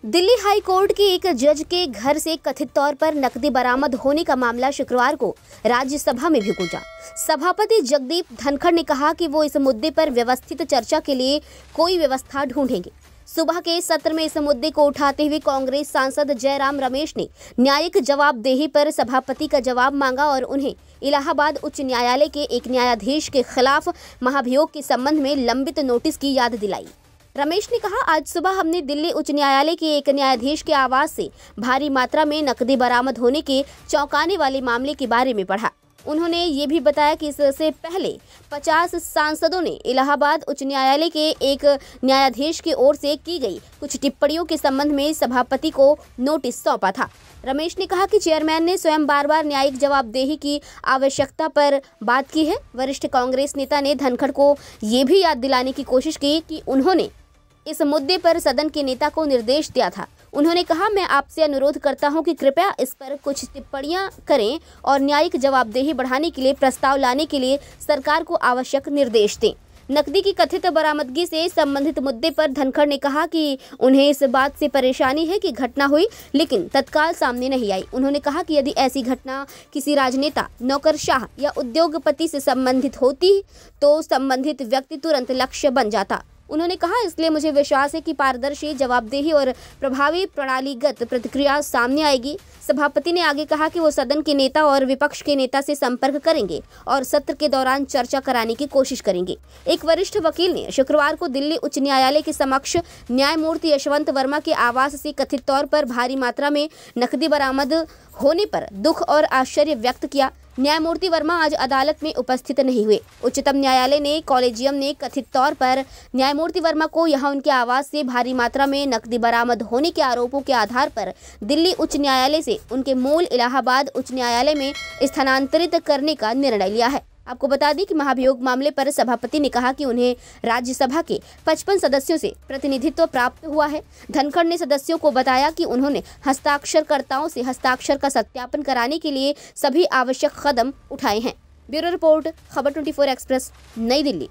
Delhi high court के एक जज के घर से कथित तौर पर नकदी बरामद होने का मामला शुक्रवार को राज्यसभा में भी गूंजा। सभापति जगदीप धनखड़ ने कहा कि वो इस मुद्दे पर व्यवस्थित चर्चा के लिए कोई व्यवस्था ढूंढेंगे। सुबह के सत्र में इस मुद्दे को उठाते हुए कांग्रेस सांसद जयराम रमेश ने न्यायिक जवाबदेही पर सभापति का जवाब मांगा और उन्हें इलाहाबाद उच्च न्यायालय के एक न्यायाधीश के खिलाफ महाभियोग के संबंध में लंबित नोटिस की याद दिलाई। रमेश ने कहा, आज सुबह हमने दिल्ली उच्च न्यायालय के एक न्यायाधीश के आवास से भारी मात्रा में नकदी बरामद होने के चौंकाने वाले मामले के बारे में पढ़ा। उन्होंने ये भी बताया कि इससे पहले 50 सांसदों ने इलाहाबाद उच्च न्यायालय के एक न्यायाधीश की ओर से की गई कुछ टिप्पणियों के संबंध में सभापति को नोटिस सौंपा था। रमेश ने कहा कि चेयरमैन ने स्वयं बार-बार न्यायिक जवाबदेही की आवश्यकता पर बात की है। वरिष्ठ कांग्रेस नेता ने धनखड़ को ये भी याद दिलाने की कोशिश की कि उन्होंने इस मुद्दे पर सदन के नेता को निर्देश दिया था। उन्होंने कहा, मैं आपसे अनुरोध करता हूं कि कृपया इस पर कुछ टिप्पणियां करें और न्यायिक जवाबदेही बढ़ाने के लिए प्रस्ताव लाने के लिए सरकार को आवश्यक निर्देश दें। नकदी की कथित बरामदगी से संबंधित मुद्दे पर धनखड़ ने कहा कि उन्हें इस बात से परेशानी है कि घटना हुई लेकिन तत्काल सामने नहीं आई। उन्होंने कहा कि यदि ऐसी घटना किसी राजनेता, नौकरशाह या उद्योगपति से संबंधित होती तो संबंधित व्यक्ति तुरंत लक्ष्य बन जाता। उन्होंने कहा, इसलिए मुझे विश्वास है कि पारदर्शी, जवाबदेही और प्रभावी प्रणालीगत प्रतिक्रिया सामने आएगी। सभापति ने आगे कहा कि वो सदन के नेता और विपक्ष के नेता से संपर्क करेंगे और सत्र के दौरान चर्चा कराने की कोशिश करेंगे। एक वरिष्ठ वकील ने शुक्रवार को दिल्ली उच्च न्यायालय के समक्ष न्यायमूर्ति यशवंत वर्मा के आवास से कथित तौर पर भारी मात्रा में नकदी बरामद होने पर दुख और आश्चर्य व्यक्त किया। न्यायमूर्ति वर्मा आज अदालत में उपस्थित नहीं हुए। उच्चतम न्यायालय ने कॉलेजियम ने कथित तौर पर न्यायमूर्ति वर्मा को यहां उनके आवास से भारी मात्रा में नकदी बरामद होने के आरोपों के आधार पर दिल्ली उच्च न्यायालय से उनके मूल इलाहाबाद उच्च न्यायालय में स्थानांतरित करने का निर्णय लिया है। आपको बता दें कि महाभियोग मामले पर सभापति ने कहा कि उन्हें राज्यसभा के 55 सदस्यों से प्रतिनिधित्व प्राप्त हुआ है। धनखड़ ने सदस्यों को बताया कि उन्होंने हस्ताक्षरकर्ताओं से हस्ताक्षर का सत्यापन कराने के लिए सभी आवश्यक कदम उठाए हैं। ब्यूरो रिपोर्ट, खबर 24 एक्सप्रेस, नई दिल्ली।